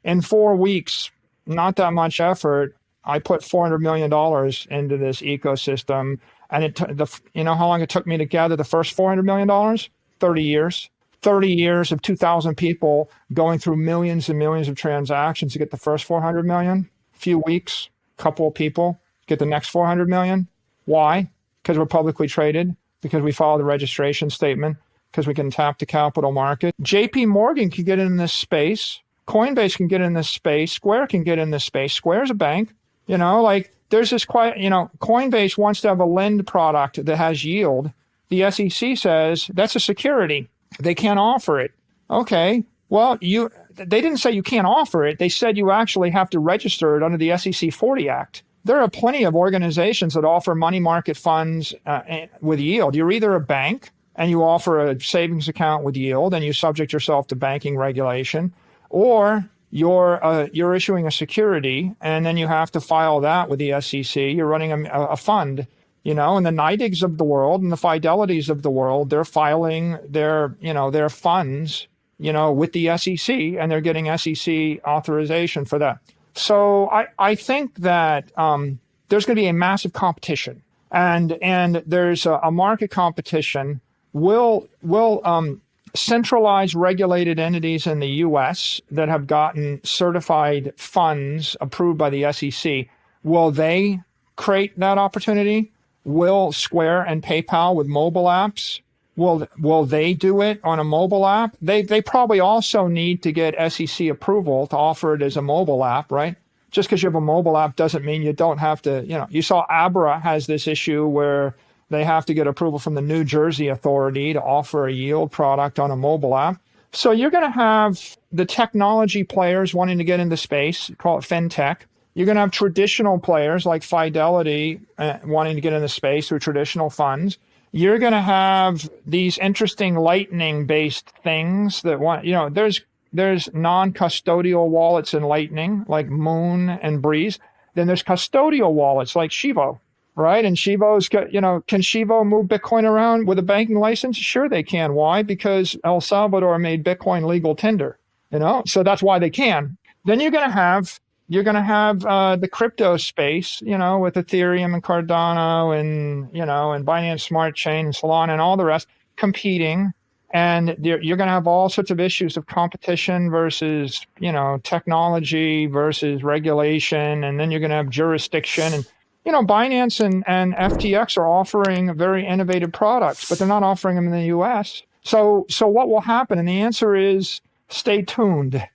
In 4 weeks, not that much effort, I put $400 million into this ecosystem. And you know how long it took me to gather the first $400 million? 30 years. 30 years of 2,000 people going through millions and millions of transactions to get the first 400 million. Few weeks, couple of people get the next 400 million. Why? Because we're publicly traded, because we follow the registration statement, because we can tap the capital market. JP Morgan can get in this space. Coinbase can get in this space. Square can get in this space. Square's a bank. You know, like there's this Coinbase wants to have a lend product that has yield. The SEC says that's a security. They can't offer it. Okay, well, they didn't say you can't offer it. They said you actually have to register it under the SEC 40 Act. There are plenty of organizations that offer money market funds with yield. You're either a bank and you offer a savings account with yield and you subject yourself to banking regulation, or you're issuing a security and then you have to file that with the SEC. You're running a fund. You know, and the NYDIGs of the world and the Fidelities of the world, they're filing their funds, with the SEC, and they're getting SEC authorization for that. So I think that there's going to be a massive competition, and there's a market competition. Will centralized regulated entities in the U.S. that have gotten certified funds approved by the SEC, will they create that opportunity? Will Square and PayPal with mobile apps, will they do it on a mobile app? They probably also need to get SEC approval to offer it as a mobile app, right? Just because you have a mobile app doesn't mean you don't have to, you saw Abra has this issue where they have to get approval from the New Jersey authority to offer a yield product on a mobile app. So you're going to have the technology players wanting to get into space, call it fintech. You're going to have traditional players like Fidelity wanting to get into space through traditional funds. You're going to have these interesting Lightning-based things that there's non-custodial wallets in Lightning, like Moon and Breeze. Then there's custodial wallets like Shivo, right? And Shivo's got, can Shivo move Bitcoin around with a banking license? Sure they can. Why? Because El Salvador made Bitcoin legal tender, so that's why they can. Then you're going to have the crypto space, with Ethereum and Cardano and Binance Smart Chain and Solana and all the rest competing. And you're going to have all sorts of issues of competition versus, technology versus regulation. And then you're going to have jurisdiction. And, Binance and FTX are offering very innovative products, but they're not offering them in the US. So what will happen? And the answer is stay tuned.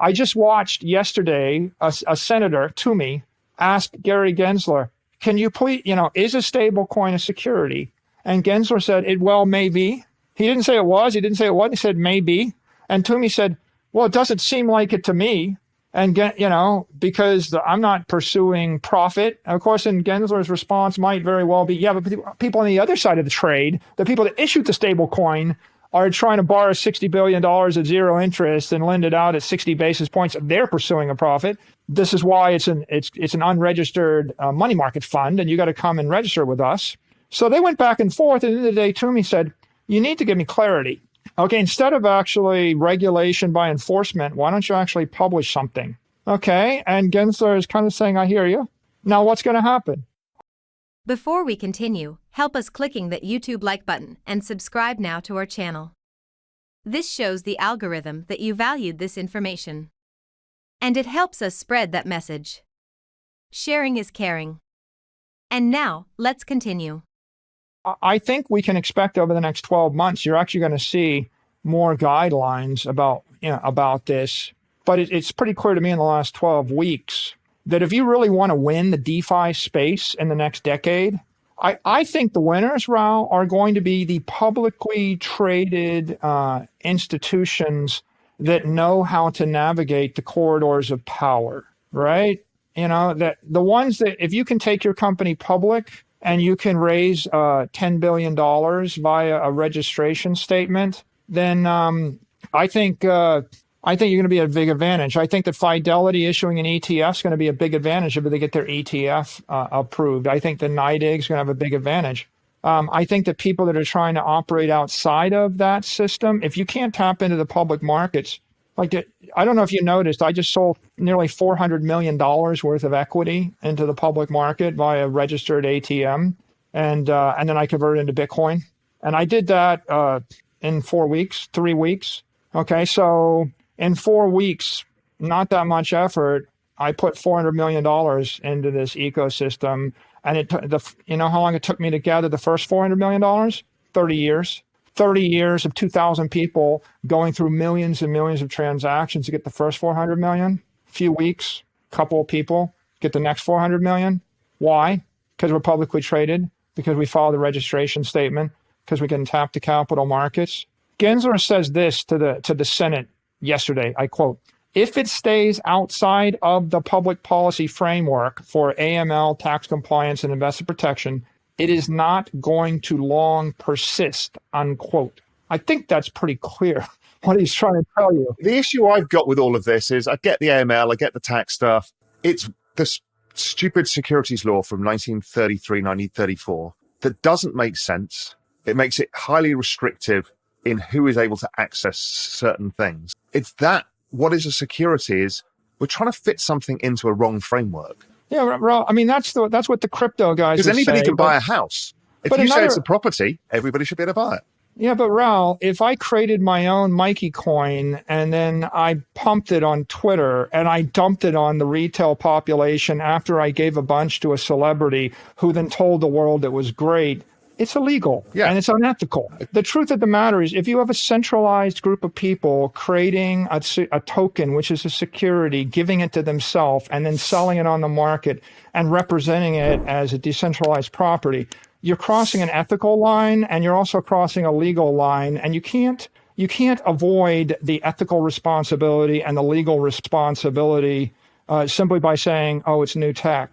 I just watched yesterday a senator, Toomey, ask Gary Gensler, can you please, is a stable coin a security? And Gensler said, it well may be. He didn't say it was. He didn't say it wasn't. He said maybe. And Toomey said, well, it doesn't seem like it to me. And, because I'm not pursuing profit. Of course, and Gensler's response might very well be, yeah, but people on the other side of the trade, the people that issued the stable coin, are trying to borrow $60 billion at zero interest and lend it out at 60 basis points. They're pursuing a profit. This is why it's an unregistered money market fund, and you got to come and register with us. So they went back and forth, and at the end of the day, Toomey said, you need to give me clarity. Okay, instead of actually regulation by enforcement, why don't you actually publish something? Okay, and Gensler is kind of saying, I hear you. Now what's going to happen? Before we continue, help us clicking that YouTube like button and subscribe now to our channel. This shows the algorithm that you valued this information. And it helps us spread that message. Sharing is caring. And now, let's continue. I think we can expect over the next 12 months, you're actually going to see more guidelines about this. But it's pretty clear to me in the last 12 weeks that if you really want to win the DeFi space in the next decade, I think the winners, Raul, are going to be the publicly traded institutions that know how to navigate the corridors of power, right? That the ones that if you can take your company public and you can raise $10 billion via a registration statement, then I think you're going to be a big advantage. I think that Fidelity issuing an ETF is going to be a big advantage if they get their ETF approved. I think the NYDIG is going to have a big advantage. I think that people that are trying to operate outside of that system, if you can't tap into the public markets, I don't know if you noticed, I just sold nearly $400 million worth of equity into the public market via registered ATM, and then I converted into Bitcoin. And I did that in 4 weeks, 3 weeks. Okay, so in 4 weeks, not that much effort, I put $400 million into this ecosystem. And you know how long it took me to gather the first $400 million? 30 years. 30 years of 2,000 people going through millions and millions of transactions to get the first 400 million. Few weeks, couple of people get the next 400 million. Why? Because we're publicly traded, because we follow the registration statement, because we can tap the capital markets. Gensler says this to the Senate yesterday, I quote, "If it stays outside of the public policy framework for AML, tax compliance, and investor protection, it is not going to long persist," unquote. I think that's pretty clear what he's trying to tell you. The issue I've got with all of this is I get the AML, I get the tax stuff. It's the stupid securities law from 1933, 1934 that doesn't make sense. It makes it highly restrictive in who is able to access certain things. It's that what is a security is we're trying to fit something into a wrong framework. Yeah, well, I mean, that's what the crypto guys Because anybody can buy a house. If you say it's a property, everybody should be able to buy it. Yeah, but Raul, if I created my own Mikey coin and then I pumped it on Twitter and I dumped it on the retail population after I gave a bunch to a celebrity who then told the world it was great, it's illegal and it's unethical. The truth of the matter is, if you have a centralized group of people creating a token, which is a security, giving it to themselves and then selling it on the market and representing it as a decentralized property, you're crossing an ethical line and you're also crossing a legal line, and you can't avoid the ethical responsibility and the legal responsibility simply by saying, oh, it's new tech.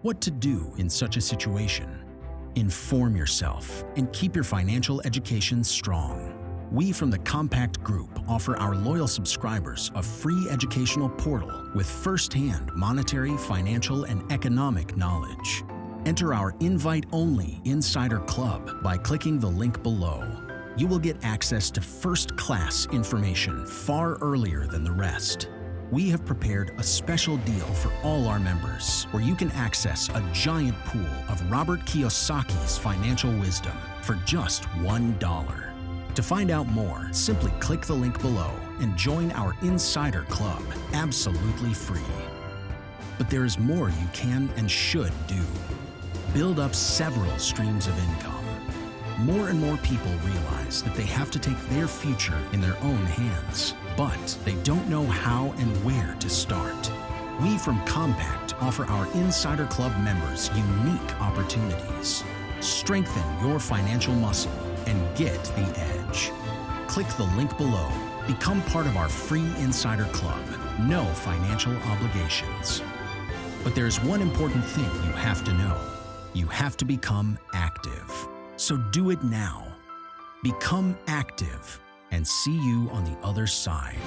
What to do in such a situation? Inform yourself and keep your financial education strong. We from the Compact Group offer our loyal subscribers a free educational portal with first-hand monetary, financial, and economic knowledge. Enter our invite-only Insider Club by clicking the link below. You will get access to first-class information far earlier than the rest. We have prepared a special deal for all our members where you can access a giant pool of Robert Kiyosaki's financial wisdom for just $1. To find out more, simply click the link below and join our Insider Club absolutely free. But there is more you can and should do. Build up several streams of income. More and more people realize that they have to take their future in their own hands, but they don't know how and where to start. We from Compact offer our Insider Club members unique opportunities. Strengthen your financial muscle and get the edge. Click the link below. Become part of our free Insider Club. No financial obligations. But there's one important thing you have to know. You have to become active. So do it now. Become active and see you on the other side.